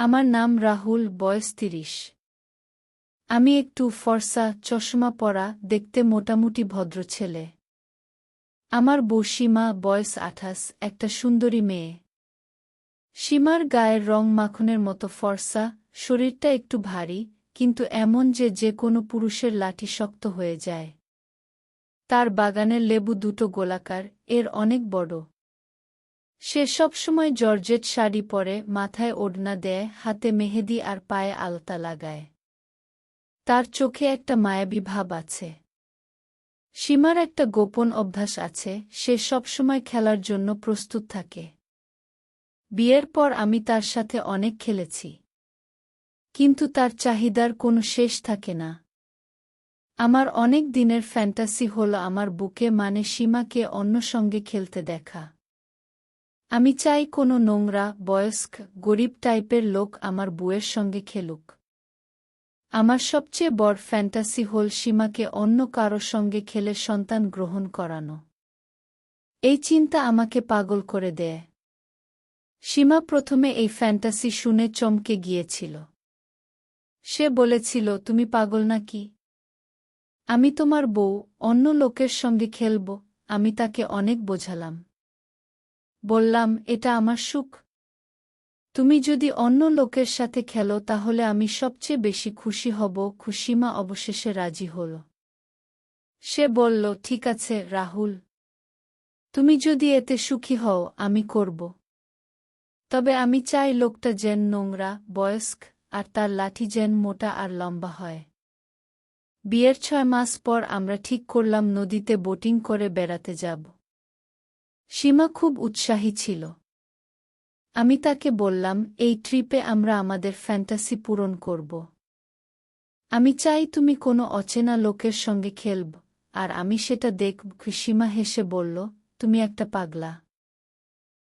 আমার নাম রাহুল, বয়স ৩০। আমি একটু ফর্সা, চশমা পরা, দেখতে মোটামুটি ভদ্র ছেলে। আমার বউ সীমা, বয়স ২৮, একটা সুন্দরী মেয়ে। সীমার গায়ের রং মাখনের মতো ফর্সা, শরীরটা একটু ভারী, কিন্তু এমন যে যে কোনো পুরুষের লাঠি শক্ত হয়ে যায়। তার বাগানের লেবু দুটো গোলাকার, এর অনেক বড়। সে সবসময় জর্জেট শাড়ি পরে, মাথায় ওড়না দেয়, হাতে মেহেদি আর পায়ে আলতা লাগায়। তার চোখে একটা মায়াবী ভাব আছে। সীমার একটা গোপন অভ্যাস আছে, সে সবসময় খেলার জন্য প্রস্তুত থাকে। বিয়ের পর আমি তার সাথে অনেক খেলেছি। কিন্তু তার চাহিদার কোনো শেষ থাকে না। আমার অনেক দিনের ফ্যান্টাসি হল আমার বুকে, মানে সীমাকে অন্য সঙ্গে খেলতে দেখা। আমি চাই কোনো নোংরা, বয়স্ক, গরিব টাইপের লোক আমার বউয়ের সঙ্গে খেলুক। আমার সবচেয়ে বড় ফ্যান্টাসি হল সীমাকে অন্য কারো সঙ্গে খেলে সন্তান গ্রহণ করানো। এই চিন্তা আমাকে পাগল করে দেয়। সীমা প্রথমে এই ফ্যান্টাসি শুনে চমকে গিয়েছিল। সে বলেছিল, তুমি পাগল নাকি? আমি তোমার বউ, অন্য লোকের সঙ্গে খেলব। আমি তাকে অনেক বোঝালাম। বললাম, এটা আমার সুখ। তুমি যদি অন্য লোকের সাথে খেলো তাহলে আমি সবচেয়ে বেশি খুশি হব। সীমা অবশেষে রাজি হল। সে বলল, ঠিক আছে রাহুল, তুমি যদি এতে সুখী হও আমি করব। তবে আমি চাই লোকটা যেন নোংরা, বয়স্ক, আর তার লাঠি যেন মোটা আর লম্বা হয়। বিয়ের ৬ মাস পর আমরা ঠিক করলাম নদীতে বোটিং করে বেড়াতে যাব। সীমা খুব উৎসাহী ছিল। আমি তাকে বললাম, এই ট্রিপে আমরা আমাদের ফ্যান্টাসি পূরণ করব। আমি চাই তুমি কোনো অচেনা লোকের সঙ্গে খেলব, আর আমি সেটা দেখব। সীমা হেসে বলল, তুমি একটা পাগলা।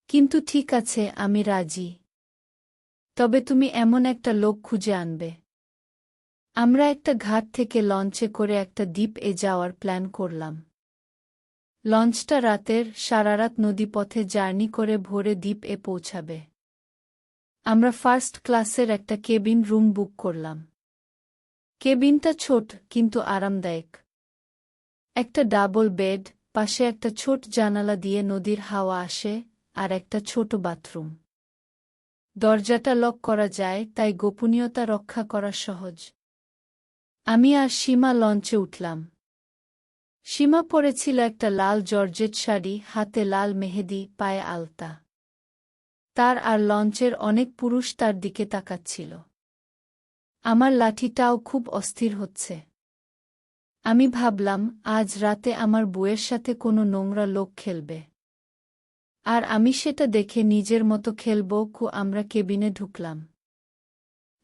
কিন্তু ঠিক আছে, আমি রাজি। তবে তুমি এমন একটা লোক খুঁজে আনবে। আমরা একটা ঘাট থেকে লঞ্চে করে একটা দ্বীপ-এ যাওয়ার প্ল্যান করলাম। লঞ্চটা রাতের, সারারাত নদীপথে জার্নি করে ভোরে দ্বীপ-এ পৌঁছাবে। আমরা ফার্স্ট ক্লাসের একটা কেবিন রুম বুক করলাম। কেবিনটা ছোট কিন্তু আরামদায়ক। একটা ডাবল বেড, পাশে একটা ছোট জানালা দিয়ে নদীর হাওয়া আসে, আর একটা ছোট বাথরুম। দরজাটা লক করা যায়, তাই গোপনীয়তা রক্ষা করা সহজ। আমি আর সীমা লঞ্চে উঠলাম। সীমা পরেছিল একটা লাল জর্জেট শাড়ি, হাতে লাল মেহেদি, পায়ে আলতা। তার আর লঞ্চের অনেক পুরুষ তার দিকে তাকাচ্ছিল। আমার লাঠিটাও খুব অস্থির হচ্ছে। আমি ভাবলাম, আজ রাতে আমার বউয়ের সাথে কোনো নোংরা লোক খেলবে। আর আমি সেটা দেখে নিজের মতো খেলব। আমরা কেবিনে ঢুকলাম।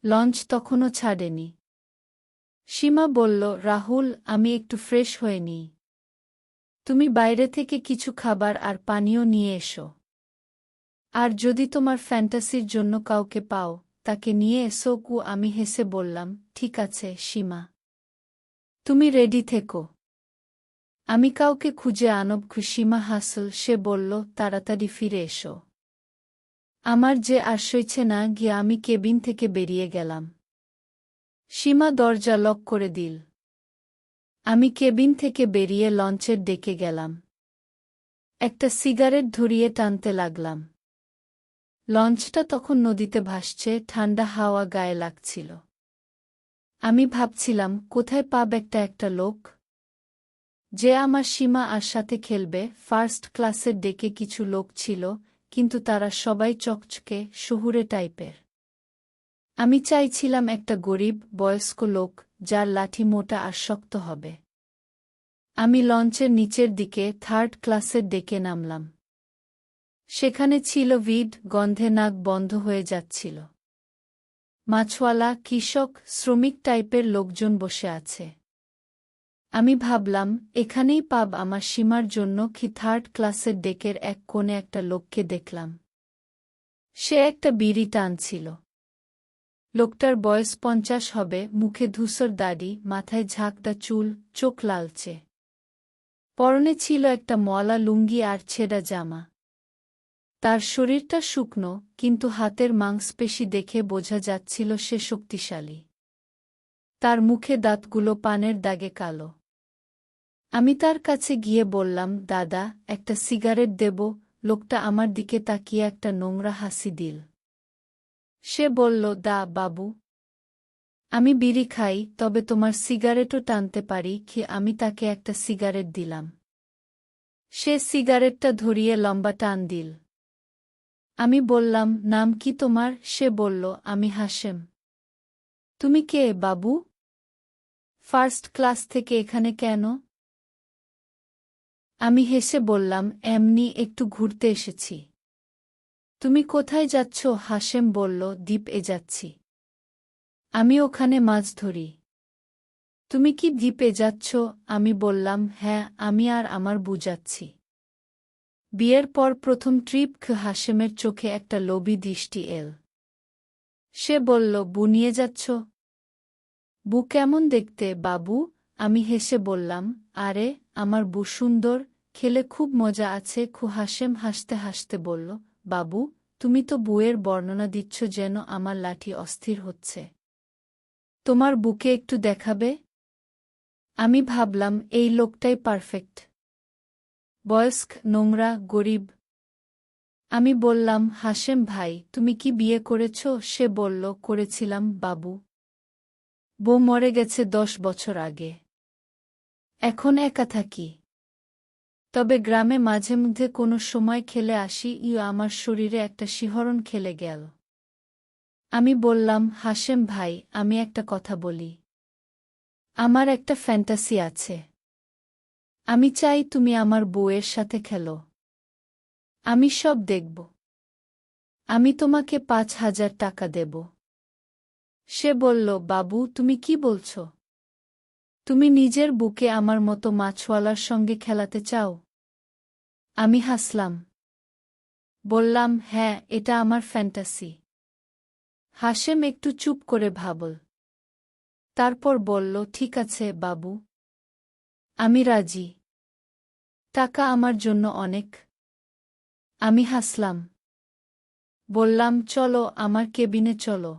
লঞ্চ তখনও ছাড়েনি। সীমা বলল, রাহুল, আমি একটু ফ্রেশ হয়ে নিই। তুমি বাইরে থেকে কিছু খাবার আর পানীয় নিয়ে এসো। আর যদি তোমার ফ্যান্টাসির জন্য কাউকে পাও, তাকে নিয়ে এসো। আমি হেসে বললাম, ঠিক আছে সীমা, তুমি রেডি থেকো। আমি কাউকে খুঁজে আনব। সীমা হাসল। সে বলল, তাড়াতাড়ি ফিরে এসো। আমার যে আর সইছে না, গিয়ে আমি কেবিন থেকে বেরিয়ে গেলাম। সীমা দরজা লক করে দিল। আমি কেবিন থেকে বেরিয়ে লঞ্চের ডেকে গেলাম। একটা সিগারেট ধরিয়ে টানতে লাগলাম। লঞ্চটা তখন নদীতে ভাসছে, ঠান্ডা হাওয়া গায়ে লাগছিল। আমি ভাবছিলাম, কোথায় পাব একটা লোক যে আমার সীমা আর সাথে খেলবে। ফার্স্ট ক্লাসের ডেকে কিছু লোক ছিল, কিন্তু তারা সবাই চকচকে, শহুরে টাইপের। আমি চাইছিলাম একটা গরিব, বয়স্ক লোক, যার লাঠি মোটা আর শক্ত হবে। আমি লঞ্চের নিচের দিকে থার্ড ক্লাসের ডেকে নামলাম। সেখানে ছিল ভিড়, গন্ধে নাক বন্ধ হয়ে যাচ্ছিল। মাছওয়ালা, কৃষক, শ্রমিক টাইপের লোকজন বসে আছে। আমি ভাবলাম, এখানেই পাব আমার সীমার জন্য। থার্ড ক্লাসের ডেকের এক কোণে একটা লোককে দেখলাম। সে একটা বিড়ি টানছিল। লোকটার বয়স ৫০ হবে, মুখে ধূসর দাড়ি, মাথায় ঝাঁকড়া চুল, চোখ লালচে। পরনে ছিল একটা ময়লা লুঙ্গি আর ছেঁড়া জামা। তার শরীরটা শুকনো, কিন্তু হাতের মাংসপেশি দেখে বোঝা যাচ্ছিল সে শক্তিশালী। তার মুখে দাঁতগুলো পানের দাগে কালো। আমি তার কাছে গিয়ে বললাম, দাদা, একটা সিগারেট দেব? লোকটা আমার দিকে তাকিয়ে একটা নোংরা হাসি দিল। সে বলল, দা বাবু। আমি বিড়ি খাই, তবে তোমার সিগারেটও টানতে পারি কি? আমি তাকে একটা সিগারেট দিলাম। সে সিগারেটটা ধরিয়ে লম্বা টান দিল। আমি বললাম, নাম কি তোমার? সে বলল, আমি হাশেম। তুমি কে বাবু? ফার্স্ট ক্লাস থেকে এখানে কেন? আমি হেসে বললাম, এমনি একটু ঘুরতে এসেছি। তুমি কোথায় যাচ্ছ? হাশেম বলল, দ্বীপে যাচ্ছি। আমি ওখানে মাছ ধরি। তুমি কি দ্বীপে যাচ্ছ? আমি বললাম, হ্যাঁ, আমি আর আমার বউ যাচ্ছি। বিয়ের পর প্রথম ট্রিপ। হাশেমের চোখে একটা লোভী দৃষ্টি এল। সে বলল, বউ নিয়ে যাচ্ছ? বউ কেমন দেখতে বাবু? আমি হেসে বললাম, আরে, আমার বউ সুন্দর, খেলে খুব মজা আছে। হাশেম হাসতে হাসতে বলল, বাবু, তুমি তো বউয়ের বর্ণনা দিচ্ছ যেন আমার লাঠি অস্থির হচ্ছে। তোমার বুকে একটু দেখাবে? আমি ভাবলাম, এই লোকটাই পারফেক্ট। বয়স্ক, নোংরা, গরিব। আমি বললাম, হাশেম ভাই, তুমি কি বিয়ে করেছ? সে বলল, করেছিলাম বাবু। বউ মরে গেছে 10 বছর আগে। এখন একা থাকি। তবে গ্রামে মাঝে মধ্যে কোনো সময় খেলে আসি। আমার শরীরে একটা শিহরণ খেলে গেল। আমি বললাম, হাশেম ভাই, আমি একটা কথা বলি। আমার একটা ফ্যান্টাসি আছে। আমি চাই তুমি আমার বউয়ের সাথে খেলো। আমি সব দেখব। আমি তোমাকে 5,000 টাকা দেব। সে বলল, বাবু, তুমি কি বলছ? তুমি নিজের বুকে আমার মতো মাছওয়ালার সঙ্গে খেলাতে চাও? আমি হাসলাম। বললাম, হ্যাঁ, এটা আমার ফ্যান্টাসি। হাশেম একটু চুপ করে ভাবল। তারপর বলল, ঠিক আছে বাবু। আমি রাজি। টাকা আমার জন্য অনেক। আমি হাসলাম। বললাম, চলো, আমার কেবিনে চলো।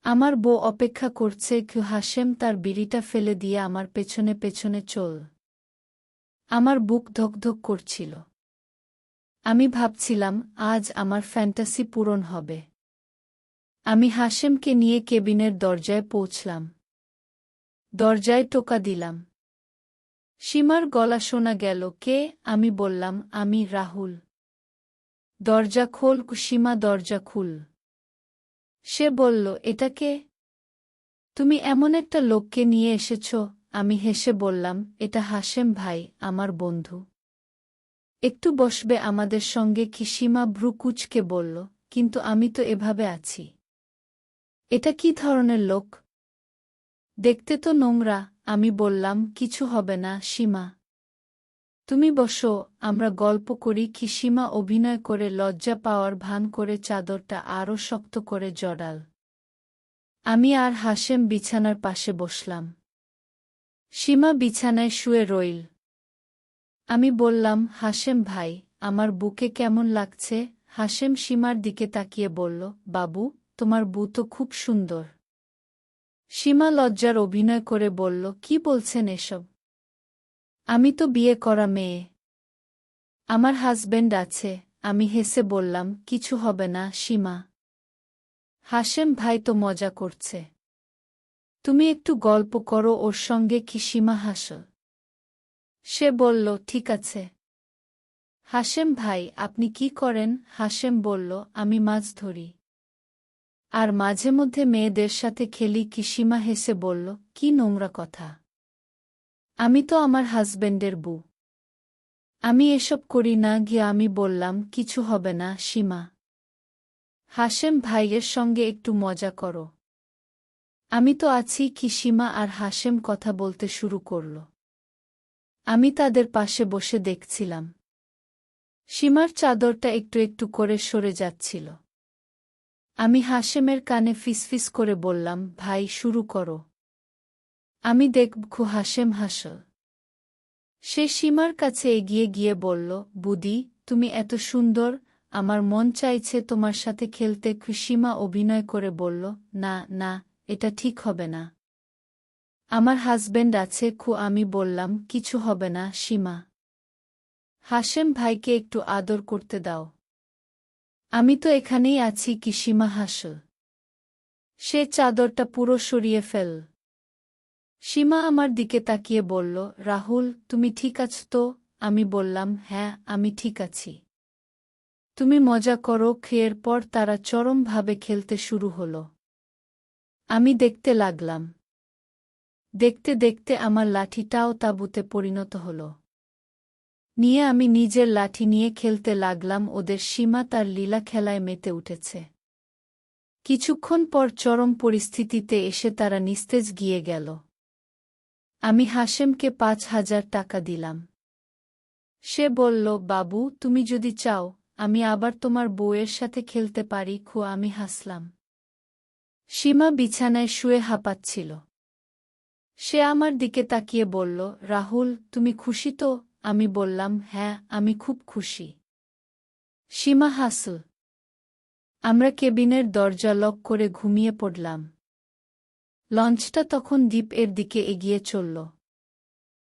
আমার বউ অপেক্ষা করছে। হাশেম তার বিড়িটা ফেলে দিয়ে আমার পেছনে পেছনে চল। আমার বুক ধকধক করছিল। আমি ভাবছিলাম, আজ আমার ফ্যান্টাসি পূরণ হবে। আমি হাশেমকে নিয়ে কেবিনের দরজায় পৌঁছলাম। দরজায় টোকা দিলাম। সীমার গলা শোনা গেল, কে? আমি বললাম, আমি রাহুল। দরজা খোল। সীমা, দরজা খুল। সে বলল, এটা কে? তুমি এমন একটা লোককে নিয়ে এসেছ। আমি হেসে বললাম, এটা হাশেম ভাই, আমার বন্ধু। একটু বসবে আমাদের সঙ্গে? সীমা ভ্রু কুঁচকে বলল, কিন্তু আমি তো এভাবে আছি। এটা কি ধরনের লোক? দেখতে তো নোংরা। আমি বললাম, কিছু হবে না সীমা। তুমি বসো, আমরা গল্প করি। সীমা অভিনয় করে লজ্জা পাওয়ার ভান করে চাদরটা আরও শক্ত করে জড়াল। আমি আর হাশেম বিছানার পাশে বসলাম। সীমা বিছানায় শুয়ে রইল। আমি বললাম, হাশেম ভাই, আমার বুকে কেমন লাগছে? হাশেম সীমার দিকে তাকিয়ে বলল, বাবু, তোমার বউ তো খুব সুন্দর। সীমা লজ্জার অভিনয় করে বলল, কি বলছেন এসব? আমি তো বিয়ে করা মেয়ে। আমার হাজবেন্ড আছে। আমি হেসে বললাম, কিছু হবে না সীমা। হাশেম ভাই তো মজা করছে। তুমি একটু গল্প করো ওর সঙ্গে। সীমা হাসল। সে বলল, ঠিক আছে। হাশেম ভাই, আপনি কি করেন? হাশেম বলল, আমি মাছ ধরি। আর মাঝে মধ্যে মেয়েদের সাথে খেলি। সীমা হেসে বলল, কি নোংরা কথা। আমি তো আমার হাজবেন্ডের বউ। আমি এসব করি না। আমি বললাম, কিছু হবে না সীমা। হাশেম ভাইয়ের সঙ্গে একটু মজা করো। আমি তো আছি। সীমা আর হাশেম কথা বলতে শুরু করল। আমি তাদের পাশে বসে দেখছিলাম। সীমার চাদরটা একটু একটু করে সরে যাচ্ছিল। আমি হাশেমের কানে ফিসফিস করে বললাম, ভাই, শুরু করো। আমি দেখব। হাশেম হাসল। সে সীমার কাছে এগিয়ে গিয়ে বলল, বুদি, তুমি এত সুন্দর, আমার মন চাইছে তোমার সাথে খেলতে। সীমা অভিনয় করে বলল, না না, এটা ঠিক হবে না। আমার হাজবেন্ড আছে। আমি বললাম, কিছু হবে না সীমা। হাশেম ভাইকে একটু আদর করতে দাও। আমি তো এখানেই আছি। সীমা হাসল। সে চাদরটা পুরো সরিয়ে ফেল। সীমা আমার দিকে তাকিয়ে বলল, রাহুল, তুমি ঠিক আছ তো? আমি বললাম, হ্যাঁ, আমি ঠিক আছি। তুমি মজা করো। খেয়ের পর তারা চরমভাবে খেলতে শুরু হল। আমি দেখতে লাগলাম। দেখতে দেখতে আমার লাঠিটাও তাঁবুতে পরিণত হল। নিয়ে আমি নিজের লাঠি নিয়ে খেলতে লাগলাম। ওদের সীমা তার লীলা খেলায় মেতে উঠেছে। কিছুক্ষণ পর চরম পরিস্থিতিতে এসে তারা নিস্তেজ গিয়ে গেল। আমি হাশেমকে 5,000 টাকা দিলাম। সে বলল, বাবু, তুমি যদি চাও আমি আবার তোমার বউয়ের সাথে খেলতে পারি। আমি হাসলাম। সীমা বিছানায় শুয়ে হাঁপাচ্ছিল। সে আমার দিকে তাকিয়ে বলল, রাহুল, তুমি খুশি তো? আমি বললাম, হ্যাঁ, আমি খুব খুশি। সীমা হাসল। আমরা কেবিনের দরজা লক করে ঘুমিয়ে পড়লাম। লঞ্চটা তখন দ্বীপ এর দিকে এগিয়ে চলল।